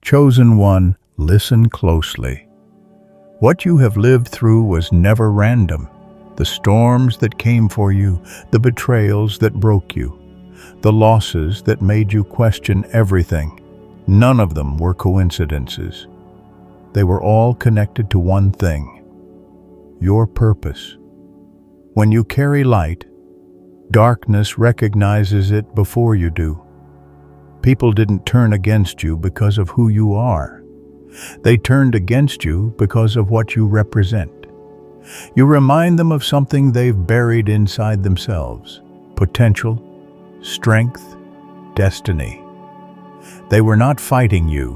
Chosen one, listen closely. What you have lived through was never random. The storms that came for you, the betrayals that broke you, the losses that made you question everything, none of them were coincidences. They were all connected to one thing: your purpose. When you carry light, darkness recognizes it before you do. People didn't turn against you because of who you are. They turned against you because of what you represent. You remind them of something they've buried inside themselves: potential, strength, destiny. They were not fighting you.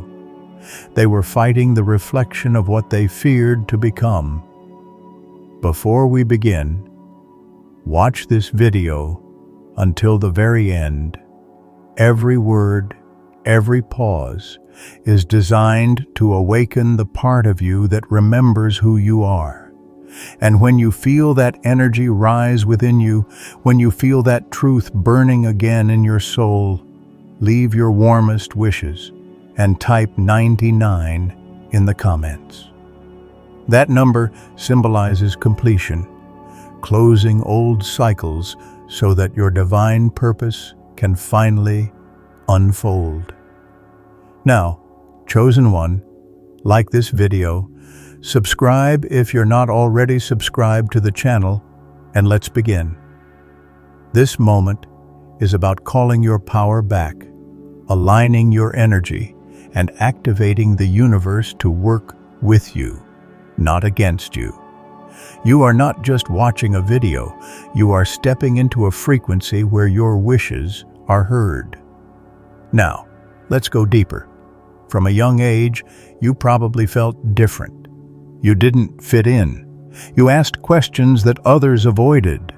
They were fighting the reflection of what they feared to become. Before we begin, watch this video until the very end. Every word, every pause is designed to awaken the part of you that remembers who you are. And when you feel that energy rise within you, when you feel that truth burning again in your soul, leave your warmest wishes and type 99 in the comments. That number symbolizes completion, closing old cycles so that your divine purpose can finally unfold. Now, chosen one, like this video, subscribe if you're not already subscribed to the channel, and let's begin. This moment is about calling your power back, aligning your energy, and activating the universe to work with you, not against you. You are not just watching a video, you are stepping into a frequency where your wishes are heard. Now, let's go deeper. From a young age, you probably felt different. You didn't fit in. You asked questions that others avoided.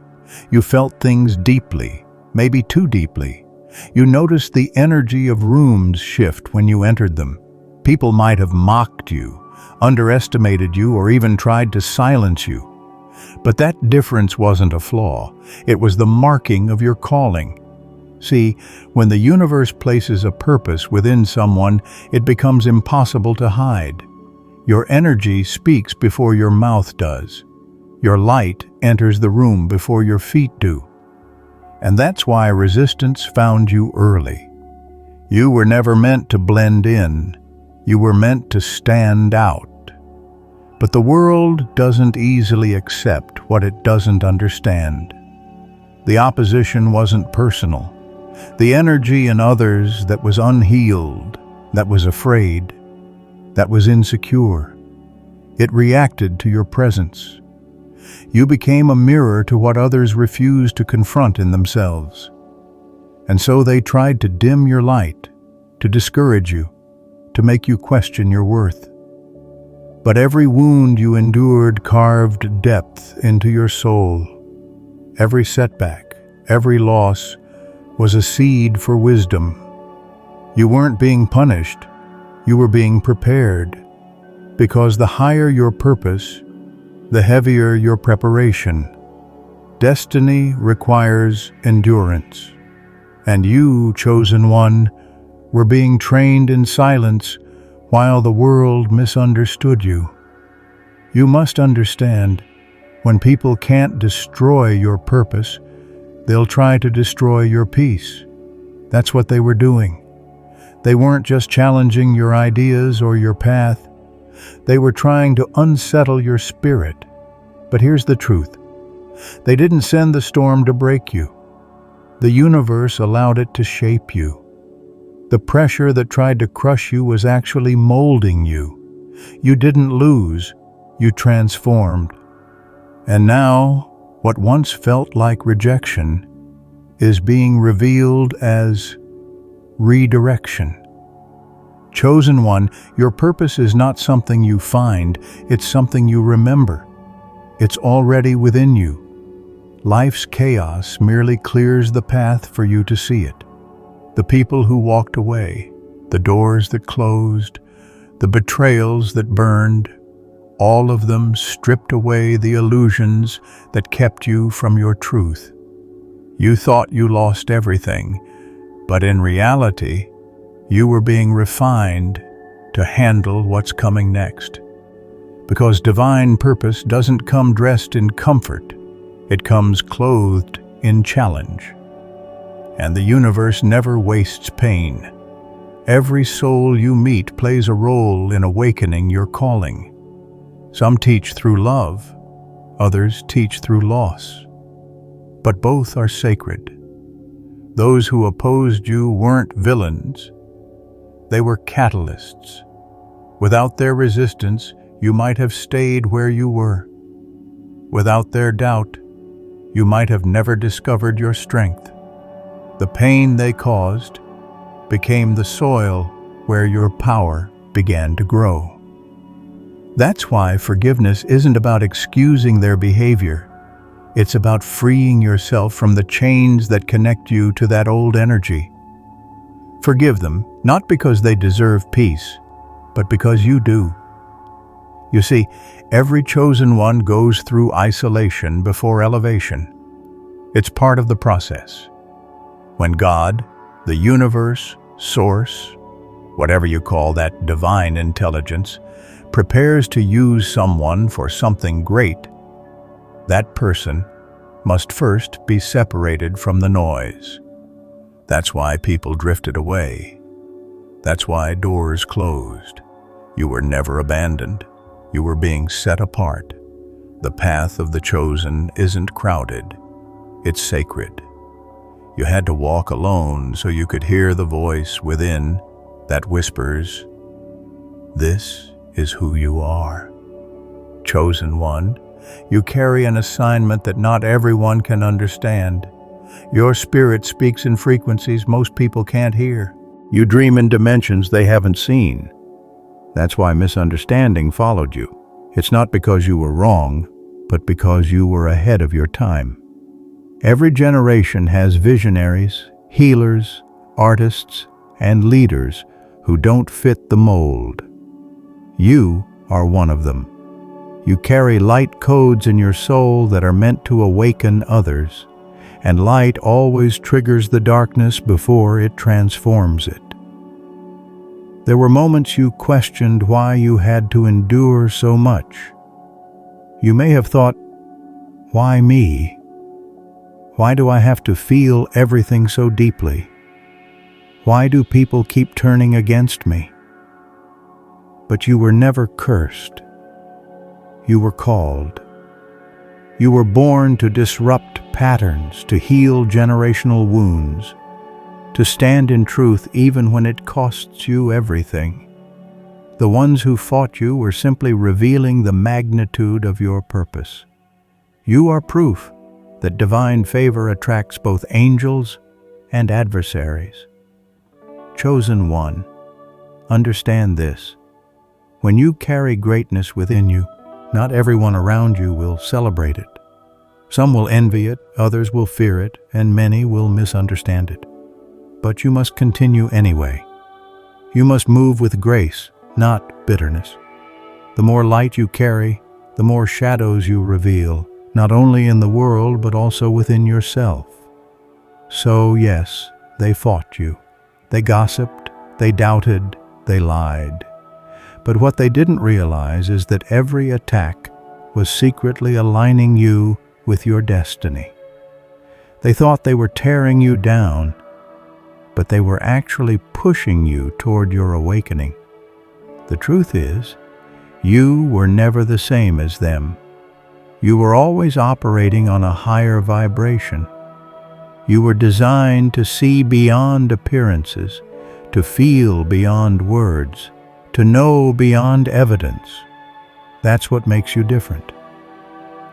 You felt things deeply, maybe too deeply. You noticed the energy of rooms shift when you entered them. People might have mocked you, underestimated you, or even tried to silence you. But that difference wasn't a flaw. It was the marking of your calling. See, when the universe places a purpose within someone, it becomes impossible to hide. Your energy speaks before your mouth does. Your light enters the room before your feet do. And that's why resistance found you early. You were never meant to blend in. You were meant to stand out. But the world doesn't easily accept what it doesn't understand. The opposition wasn't personal. The energy in others that was unhealed, that was afraid, that was insecure. It reacted to your presence. You became a mirror to what others refused to confront in themselves. And so they tried to dim your light, to discourage you, to make you question your worth. But every wound you endured carved depth into your soul. Every setback, every loss was a seed for wisdom. You weren't being punished, you were being prepared. Because the higher your purpose, the heavier your preparation. Destiny requires endurance. And you, chosen one, were being trained in silence while the world misunderstood you. You must understand, when people can't destroy your purpose, they'll try to destroy your peace. That's what they were doing. They weren't just challenging your ideas or your path. They were trying to unsettle your spirit. But here's the truth. They didn't send the storm to break you. The universe allowed it to shape you. The pressure that tried to crush you was actually molding you. You didn't lose, you transformed. And now, what once felt like rejection is being revealed as redirection. Chosen one, your purpose is not something you find, it's something you remember. It's already within you. Life's chaos merely clears the path for you to see it. The people who walked away, the doors that closed, the betrayals that burned, all of them stripped away the illusions that kept you from your truth. You thought you lost everything, but in reality, you were being refined, to handle what's coming next. Because divine purpose doesn't come dressed in comfort, it comes clothed in challenge. And the universe never wastes pain. Every soul you meet plays a role in awakening your calling. Some teach through love, others teach through loss. But both are sacred. Those who opposed you weren't villains. They were catalysts. Without their resistance, you might have stayed where you were. Without their doubt, you might have never discovered your strength. The pain they caused became the soil where your power began to grow. That's why forgiveness isn't about excusing their behavior. It's about freeing yourself from the chains that connect you to that old energy. Forgive them, not because they deserve peace, but because you do. You see, every chosen one goes through isolation before elevation. It's part of the process. When God, the universe, source, whatever you call that divine intelligence, prepares to use someone for something great, that person must first be separated from the noise. That's why people drifted away. That's why doors closed. You were never abandoned. You were being set apart. The path of the chosen isn't crowded. It's sacred. You had to walk alone so you could hear the voice within that whispers, "This is who you are." Chosen one, you carry an assignment that not everyone can understand. Your spirit speaks in frequencies most people can't hear. You dream in dimensions they haven't seen. That's why misunderstanding followed you. It's not because you were wrong, but because you were ahead of your time. Every generation has visionaries, healers, artists, and leaders who don't fit the mold. You are one of them. You carry light codes in your soul that are meant to awaken others, and light always triggers the darkness before it transforms it. There were moments you questioned why you had to endure so much. You may have thought, "Why me? Why do I have to feel everything so deeply? Why do people keep turning against me?" But you were never cursed. You were called. You were born to disrupt patterns, to heal generational wounds, to stand in truth even when it costs you everything. The ones who fought you were simply revealing the magnitude of your purpose. You are proof that divine favor attracts both angels and adversaries. Chosen one, understand this. When you carry greatness within you, not everyone around you will celebrate it. Some will envy it, others will fear it, and many will misunderstand it. But you must continue anyway. You must move with grace, not bitterness. The more light you carry, the more shadows you reveal, not only in the world but also within yourself. So yes, they fought you. They gossiped, they doubted, they lied. But what they didn't realize is that every attack was secretly aligning you with your destiny. They thought they were tearing you down, but they were actually pushing you toward your awakening. The truth is, you were never the same as them. You were always operating on a higher vibration. You were designed to see beyond appearances, to feel beyond words, to know beyond evidence. That's what makes you different.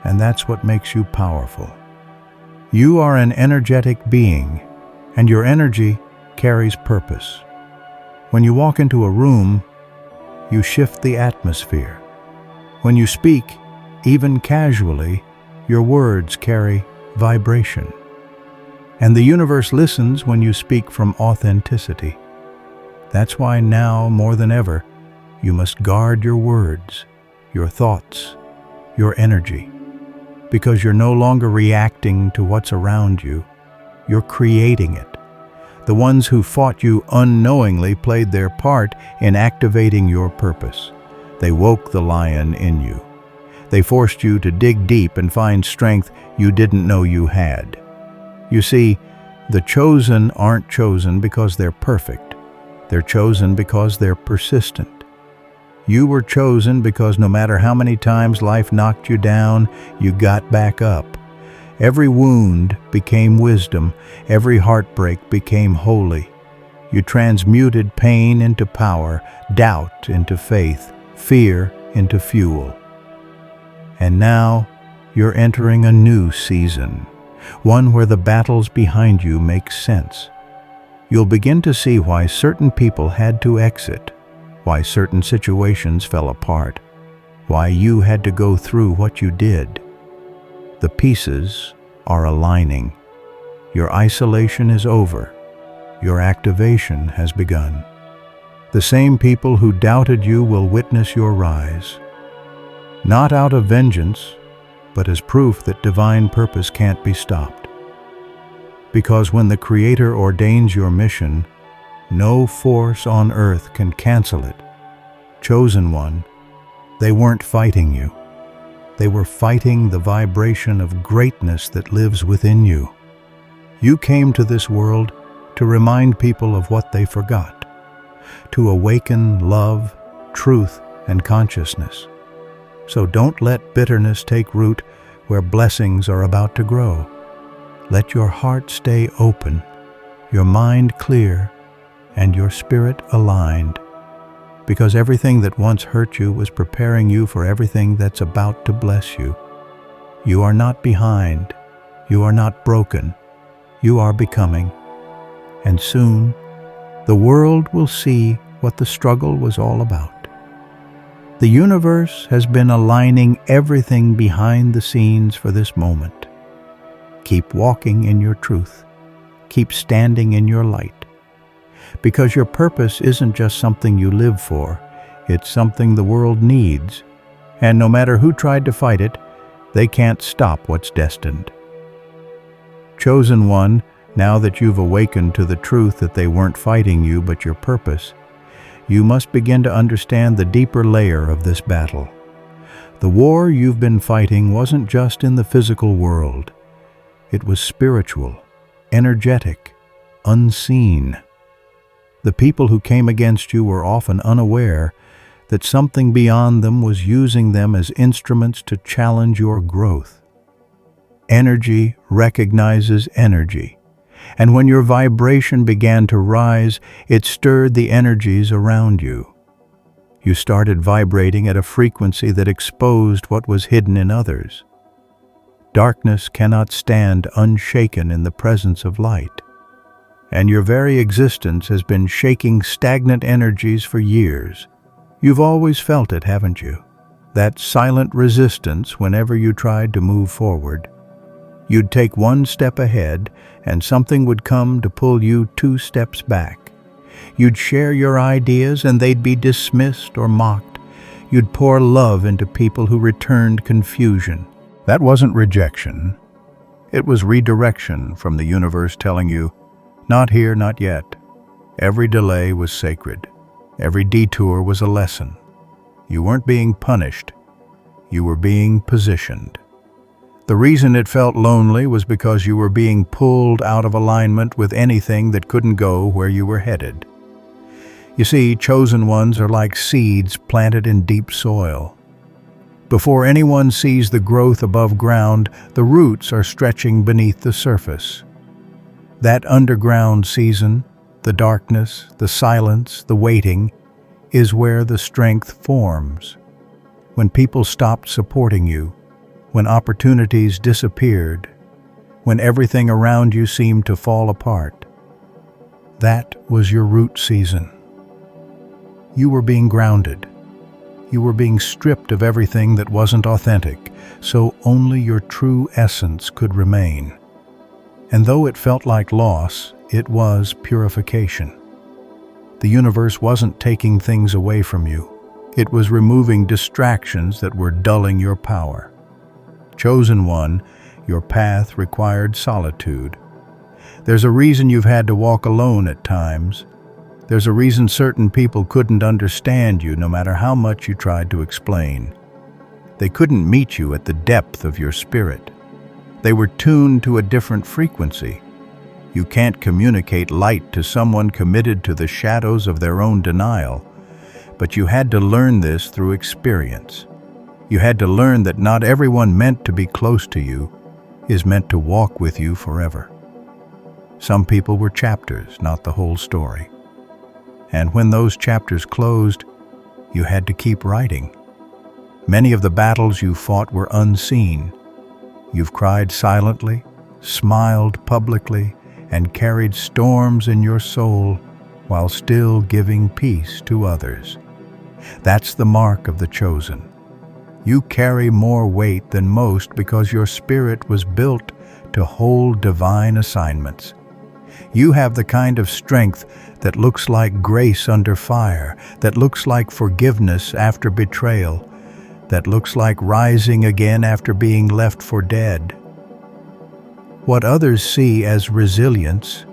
And that's what makes you powerful. You are an energetic being, and your energy carries purpose. When you walk into a room, you shift the atmosphere. When you speak, even casually, your words carry vibration. And the universe listens when you speak from authenticity. That's why now, more than ever, you must guard your words, your thoughts, your energy. Because you're no longer reacting to what's around you, you're creating it. The ones who fought you unknowingly played their part in activating your purpose. They woke the lion in you. They forced you to dig deep and find strength you didn't know you had. You see, the chosen aren't chosen because they're perfect. They're chosen because they're persistent. You were chosen because no matter how many times life knocked you down, you got back up. Every wound became wisdom. Every heartbreak became holy. You transmuted pain into power, doubt into faith, fear into fuel. And now you're entering a new season, one where the battles behind you make sense. You'll begin to see why certain people had to exit, why certain situations fell apart, why you had to go through what you did. The pieces are aligning. Your isolation is over. Your activation has begun. The same people who doubted you will witness your rise. Not out of vengeance, but as proof that divine purpose can't be stopped. Because when the Creator ordains your mission, no force on earth can cancel it. Chosen one, they weren't fighting you. They were fighting the vibration of greatness that lives within you. You came to this world to remind people of what they forgot, to awaken love, truth, and consciousness. So don't let bitterness take root where blessings are about to grow. Let your heart stay open, your mind clear, and your spirit aligned, because everything that once hurt you was preparing you for everything that's about to bless you. You are not behind. You are not broken. You are becoming. And soon, the world will see what the struggle was all about. The universe has been aligning everything behind the scenes for this moment. Keep walking in your truth. Keep standing in your light. Because your purpose isn't just something you live for, it's something the world needs. And no matter who tried to fight it, they can't stop what's destined. Chosen one, now that you've awakened to the truth that they weren't fighting you but your purpose, you must begin to understand the deeper layer of this battle. The war you've been fighting wasn't just in the physical world. It was spiritual, energetic, unseen. The people who came against you were often unaware that something beyond them was using them as instruments to challenge your growth. Energy recognizes energy. And when your vibration began to rise, it stirred the energies around you. You started vibrating at a frequency that exposed what was hidden in others. Darkness cannot stand unshaken in the presence of light. And your very existence has been shaking stagnant energies for years. You've always felt it, haven't you? That silent resistance whenever you tried to move forward. You'd take one step ahead, and something would come to pull you 2 steps back. You'd share your ideas, and they'd be dismissed or mocked. You'd pour love into people who returned confusion. That wasn't rejection. It was redirection from the universe telling you, not here, not yet. Every delay was sacred. Every detour was a lesson. You weren't being punished. You were being positioned. The reason it felt lonely was because you were being pulled out of alignment with anything that couldn't go where you were headed. You see, chosen ones are like seeds planted in deep soil. Before anyone sees the growth above ground, the roots are stretching beneath the surface. That underground season, the darkness, the silence, the waiting, is where the strength forms. When people stopped supporting you, when opportunities disappeared, when everything around you seemed to fall apart, that was your root season. You were being grounded. You were being stripped of everything that wasn't authentic, so only your true essence could remain. And though it felt like loss, it was purification. The universe wasn't taking things away from you. It was removing distractions that were dulling your power. Chosen one, your path required solitude. There's a reason you've had to walk alone at times. There's a reason certain people couldn't understand you no matter how much you tried to explain. They couldn't meet you at the depth of your spirit. They were tuned to a different frequency. You can't communicate light to someone committed to the shadows of their own denial, but you had to learn this through experience. You had to learn that not everyone meant to be close to you is meant to walk with you forever. Some people were chapters, not the whole story. And when those chapters closed, you had to keep writing. Many of the battles you fought were unseen. You've cried silently, smiled publicly, and carried storms in your soul while still giving peace to others. That's the mark of the chosen. You carry more weight than most because your spirit was built to hold divine assignments. You have the kind of strength that looks like grace under fire, that looks like forgiveness after betrayal, that looks like rising again after being left for dead. What others see as resilience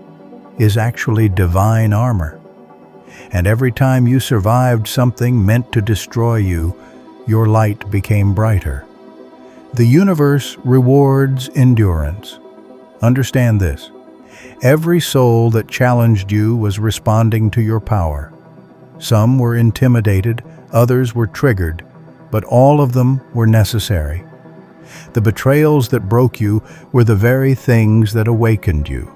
is actually divine armor. And every time you survived something meant to destroy you, your light became brighter. The universe rewards endurance. Understand this. Every soul that challenged you was responding to your power. Some were intimidated, others were triggered, but all of them were necessary. The betrayals that broke you were the very things that awakened you.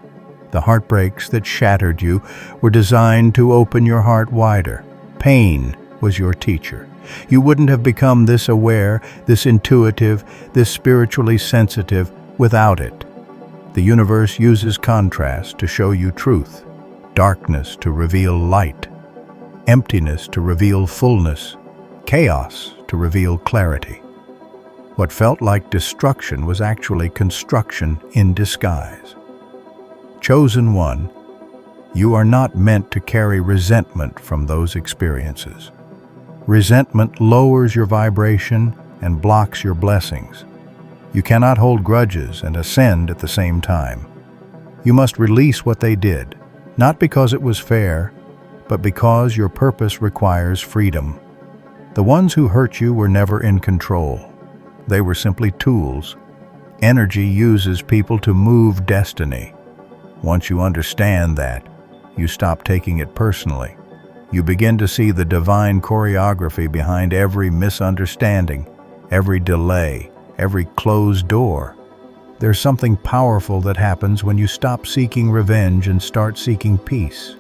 The heartbreaks that shattered you were designed to open your heart wider. Pain was your teacher. You wouldn't have become this aware, this intuitive, this spiritually sensitive without it. The universe uses contrast to show you truth, darkness to reveal light, emptiness to reveal fullness, chaos to reveal clarity. What felt like destruction was actually construction in disguise. Chosen one, you are not meant to carry resentment from those experiences. Resentment lowers your vibration and blocks your blessings. You cannot hold grudges and ascend at the same time. You must release what they did, not because it was fair, but because your purpose requires freedom. The ones who hurt you were never in control. They were simply tools. Energy uses people to move destiny. Once you understand that, you stop taking it personally. You begin to see the divine choreography behind every misunderstanding, every delay, every closed door. There's something powerful that happens when you stop seeking revenge and start seeking peace.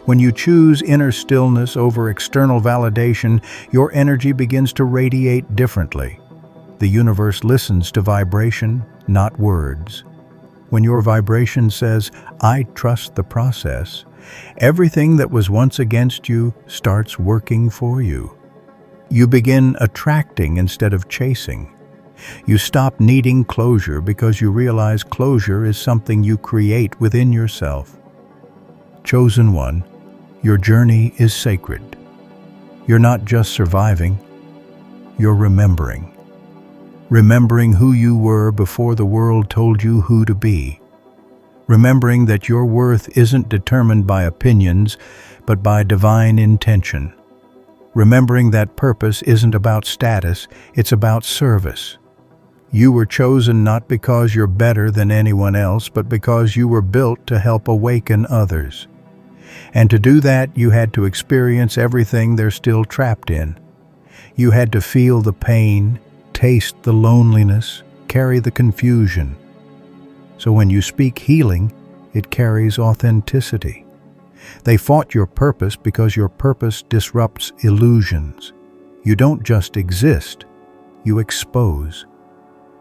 When you choose inner stillness over external validation, your energy begins to radiate differently. The universe listens to vibration, not words. When your vibration says, "I trust the process," everything that was once against you starts working for you. You begin attracting instead of chasing. You stop needing closure because you realize closure is something you create within yourself. Chosen one, your journey is sacred. You're not just surviving, you're remembering. Remembering who you were before the world told you who to be. Remembering that your worth isn't determined by opinions, but by divine intention. Remembering that purpose isn't about status, it's about service. You were chosen not because you're better than anyone else, but because you were built to help awaken others. And to do that, you had to experience everything they're still trapped in. You had to feel the pain, taste the loneliness, carry the confusion. So when you speak healing, it carries authenticity. They fought your purpose because your purpose disrupts illusions. You don't just exist, you expose.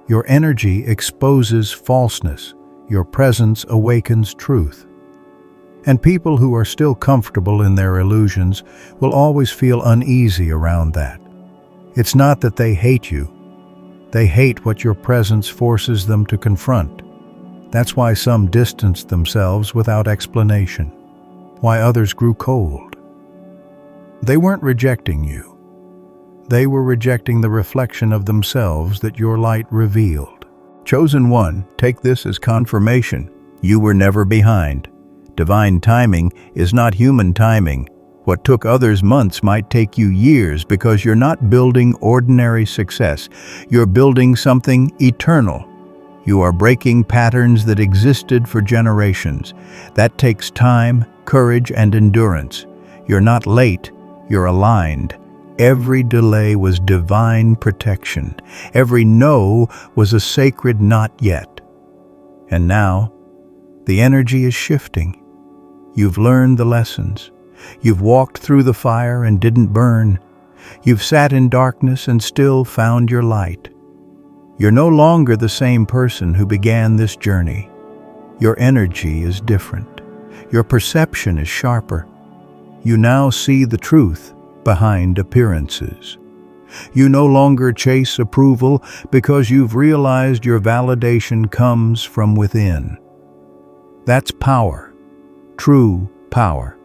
Your energy exposes falseness. Your presence awakens truth. And people who are still comfortable in their illusions will always feel uneasy around that. It's not that they hate you. They hate what your presence forces them to confront. That's why some distanced themselves without explanation, why others grew cold. They weren't rejecting you. They were rejecting the reflection of themselves that your light revealed. Chosen one, take this as confirmation. You were never behind. Divine timing is not human timing. What took others months might take you years because you're not building ordinary success. You're building something eternal. You are breaking patterns that existed for generations. That takes time, courage, and endurance. You're not late, you're aligned. Every delay was divine protection. Every no was a sacred not yet. And now, the energy is shifting. You've learned the lessons. You've walked through the fire and didn't burn. You've sat in darkness and still found your light. You're no longer the same person who began this journey. Your energy is different. Your perception is sharper. You now see the truth behind appearances. You no longer chase approval because you've realized your validation comes from within. That's power, true power.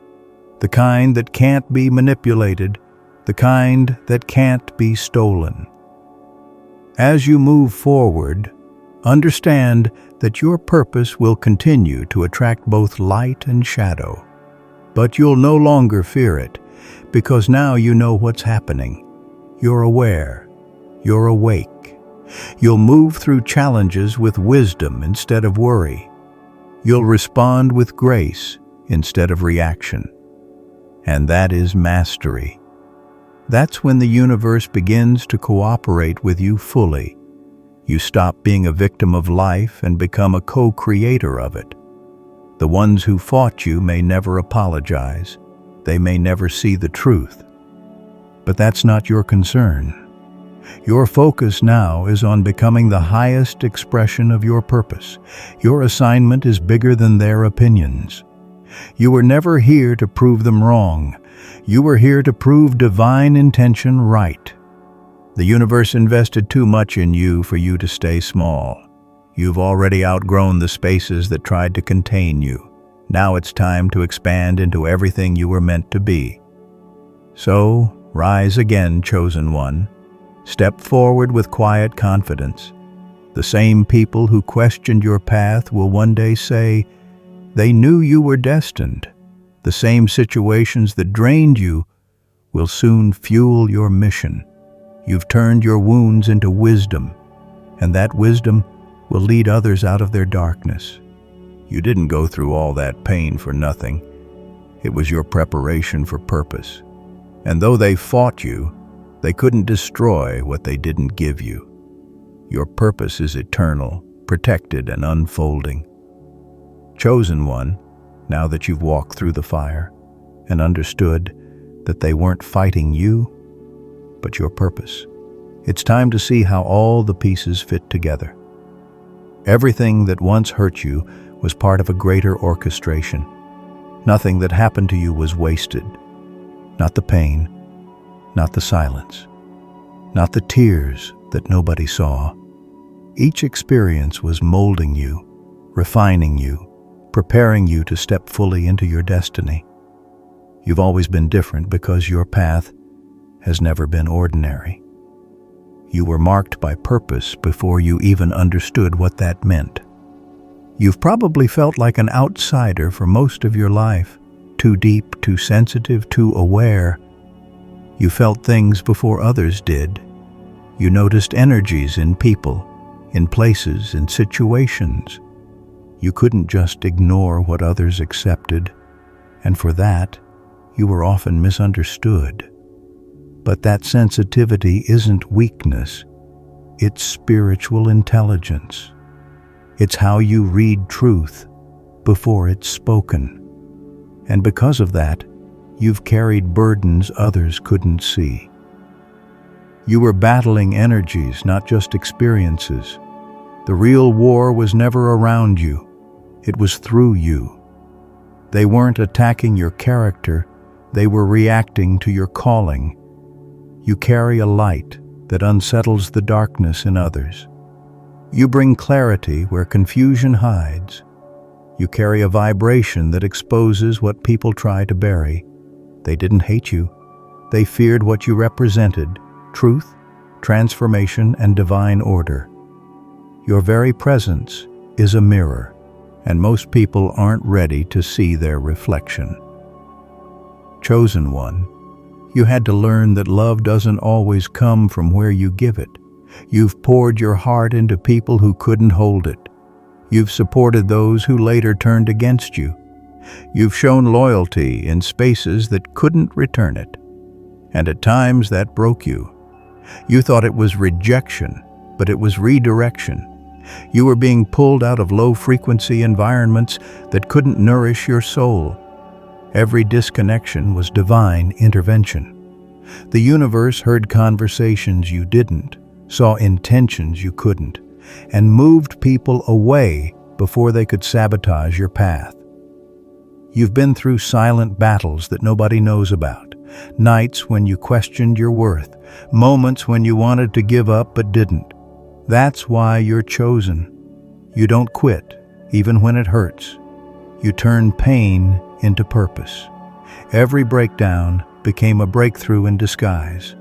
The kind that can't be manipulated, the kind that can't be stolen. As you move forward, understand that your purpose will continue to attract both light and shadow. But you'll no longer fear it, because now you know what's happening. You're aware. You're awake. You'll move through challenges with wisdom instead of worry. You'll respond with grace instead of reaction. And that is mastery. That's when the universe begins to cooperate with you fully. You stop being a victim of life and become a co-creator of it. The ones who fought you may never apologize. They may never see the truth. But that's not your concern. Your focus now is on becoming the highest expression of your purpose. Your assignment is bigger than their opinions. You were never here to prove them wrong. You were here to prove divine intention right. The universe invested too much in you for you to stay small. You've already outgrown the spaces that tried to contain you. Now it's time to expand into everything you were meant to be. So, rise again, chosen one. Step forward with quiet confidence. The same people who questioned your path will one day say, they knew you were destined. The same situations that drained you will soon fuel your mission. You've turned your wounds into wisdom, and that wisdom will lead others out of their darkness. You didn't go through all that pain for nothing. It was your preparation for purpose. And though they fought you, they couldn't destroy what they didn't give you. Your purpose is eternal, protected, and unfolding. Chosen one, now that you've walked through the fire and understood that they weren't fighting you, but your purpose. It's time to see how all the pieces fit together. Everything that once hurt you was part of a greater orchestration. Nothing that happened to you was wasted. Not the pain, not the silence, not the tears that nobody saw. Each experience was molding you, refining you, preparing you to step fully into your destiny. You've always been different because your path has never been ordinary. You were marked by purpose before you even understood what that meant. You've probably felt like an outsider for most of your life, too deep, too sensitive, too aware. You felt things before others did. You noticed energies in people, in places, in situations. You couldn't just ignore what others accepted, and for that, you were often misunderstood. But that sensitivity isn't weakness. It's spiritual intelligence. It's how you read truth before it's spoken. And because of that, you've carried burdens others couldn't see. You were battling energies, not just experiences. The real war was never around you. It was through you. They weren't attacking your character. They were reacting to your calling. You carry a light that unsettles the darkness in others. You bring clarity where confusion hides. You carry a vibration that exposes what people try to bury. They didn't hate you. They feared what you represented: truth, transformation, and divine order. Your very presence is a mirror, and most people aren't ready to see their reflection. Chosen one, you had to learn that love doesn't always come from where you give it. You've poured your heart into people who couldn't hold it. You've supported those who later turned against you. You've shown loyalty in spaces that couldn't return it. And at times that broke you. You thought it was rejection, but it was redirection. You were being pulled out of low-frequency environments that couldn't nourish your soul. Every disconnection was divine intervention. The universe heard conversations you didn't, saw intentions you couldn't, and moved people away before they could sabotage your path. You've been through silent battles that nobody knows about, nights when you questioned your worth, moments when you wanted to give up but didn't. That's why you're chosen. You don't quit, even when it hurts. You turn pain into purpose. Every breakdown became a breakthrough in disguise.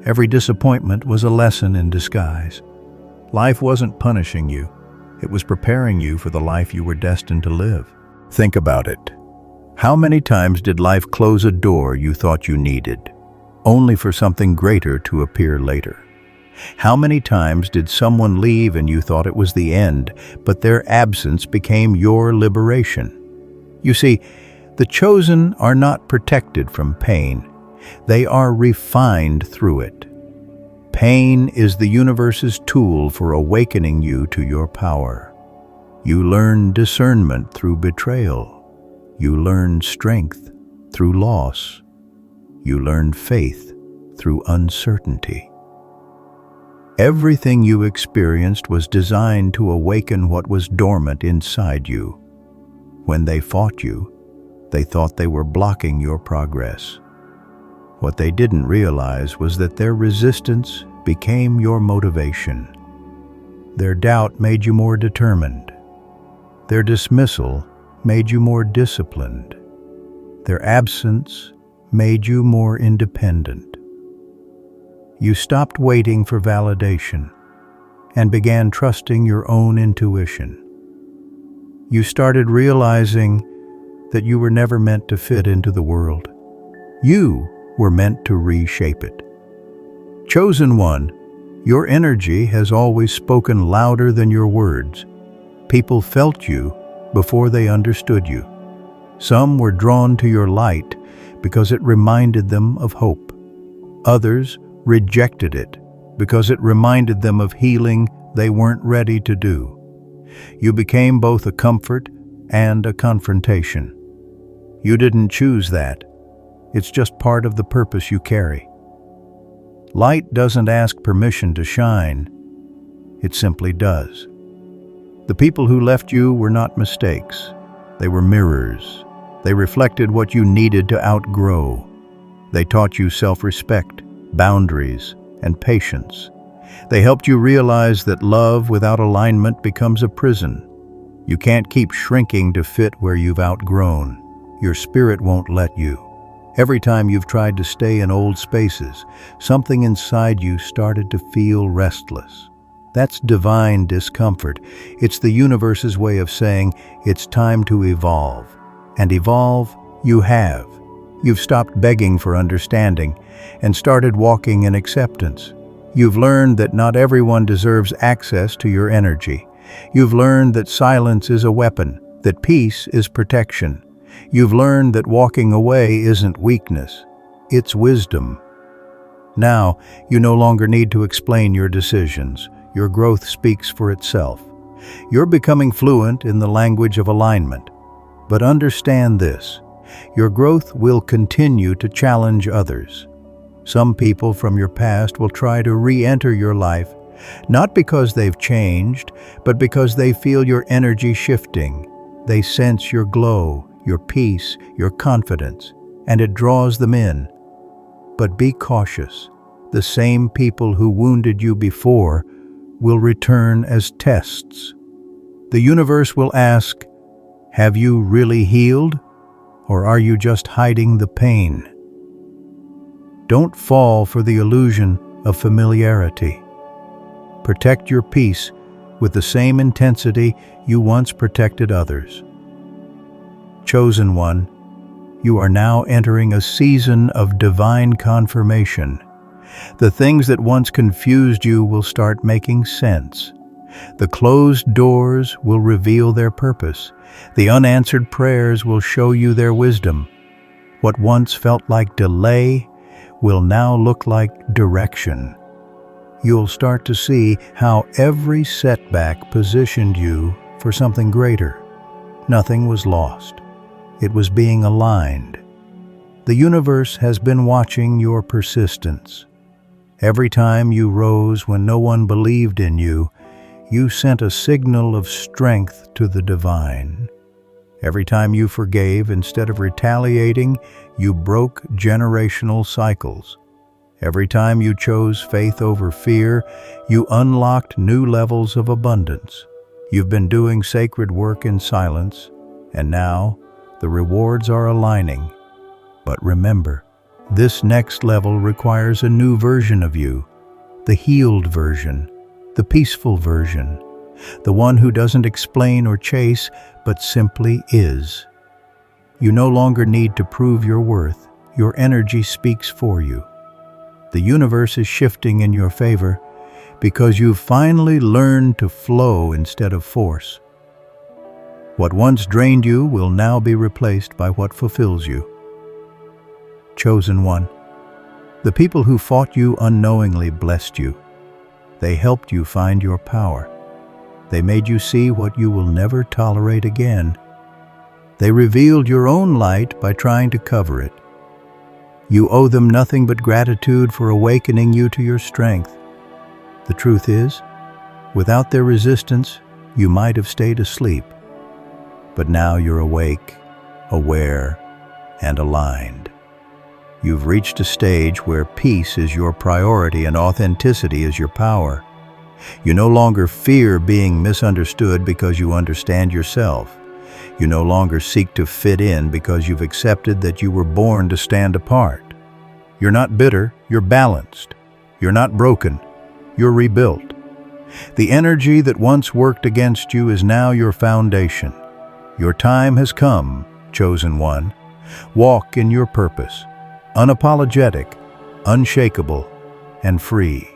Every disappointment was a lesson in disguise. Life wasn't punishing you. It was preparing you for the life you were destined to live. Think about it. How many times did life close a door you thought you needed, only for something greater to appear later? How many times did someone leave and you thought it was the end, but their absence became your liberation? You see, the chosen are not protected from pain. They are refined through it. Pain is the universe's tool for awakening you to your power. You learn discernment through betrayal. You learn strength through loss. You learn faith through uncertainty. Everything you experienced was designed to awaken what was dormant inside you. When they fought you, they thought they were blocking your progress. What they didn't realize was that their resistance became your motivation. Their doubt made you more determined. Their dismissal made you more disciplined. Their absence made you more independent. You stopped waiting for validation and began trusting your own intuition. You started realizing that you were never meant to fit into the world. You were meant to reshape it. Chosen one, your energy has always spoken louder than your words. People felt you before they understood you. Some were drawn to your light because it reminded them of hope. Others rejected it because it reminded them of healing they weren't ready to do. You became both a comfort and a confrontation. You didn't choose that. It's just part of the purpose you carry. Light doesn't ask permission to shine. It simply does. The people who left you were not mistakes. They were mirrors. They reflected what you needed to outgrow. They taught you self-respect, boundaries, and patience. They helped you realize that love without alignment becomes a prison. You can't keep shrinking to fit where you've outgrown. Your spirit won't let you. Every time you've tried to stay in old spaces, something inside you started to feel restless. That's divine discomfort. It's the universe's way of saying it's time to evolve. And evolve you have. You've stopped begging for understanding and started walking in acceptance. You've learned that not everyone deserves access to your energy. You've learned that silence is a weapon, that peace is protection. You've learned that walking away isn't weakness, it's wisdom. Now, you no longer need to explain your decisions. Your growth speaks for itself. You're becoming fluent in the language of alignment. But understand this, your growth will continue to challenge others. Some people from your past will try to re-enter your life, not because they've changed, but because they feel your energy shifting. They sense your glow, your peace, your confidence, and it draws them in. But be cautious. The same people who wounded you before will return as tests. The universe will ask, have you really healed, or are you just hiding the pain? Don't fall for the illusion of familiarity. Protect your peace with the same intensity you once protected others. Chosen one, you are now entering a season of divine confirmation. The things that once confused you will start making sense. The closed doors will reveal their purpose. The unanswered prayers will show you their wisdom. What once felt like delay will now look like direction. You'll start to see how every setback positioned you for something greater. Nothing was lost. It was being aligned. The universe has been watching your persistence. Every time you rose when no one believed in you, you sent a signal of strength to the divine. Every time you forgave instead of retaliating, you broke generational cycles. Every time you chose faith over fear, you unlocked new levels of abundance. You've been doing sacred work in silence, and now the rewards are aligning. But remember, this next level requires a new version of you, the healed version, the peaceful version, the one who doesn't explain or chase, but simply is. You no longer need to prove your worth. Your energy speaks for you. The universe is shifting in your favor because you've finally learned to flow instead of force. What once drained you will now be replaced by what fulfills you. Chosen one, the people who fought you unknowingly blessed you. They helped you find your power. They made you see what you will never tolerate again. They revealed your own light by trying to cover it. You owe them nothing but gratitude for awakening you to your strength. The truth is, without their resistance, you might have stayed asleep. But now you're awake, aware, and aligned. You've reached a stage where peace is your priority and authenticity is your power. You no longer fear being misunderstood because you understand yourself. You no longer seek to fit in because you've accepted that you were born to stand apart. You're not bitter, you're balanced. You're not broken, you're rebuilt. The energy that once worked against you is now your foundation. Your time has come, chosen one. Walk in your purpose, unapologetic, unshakable, and free.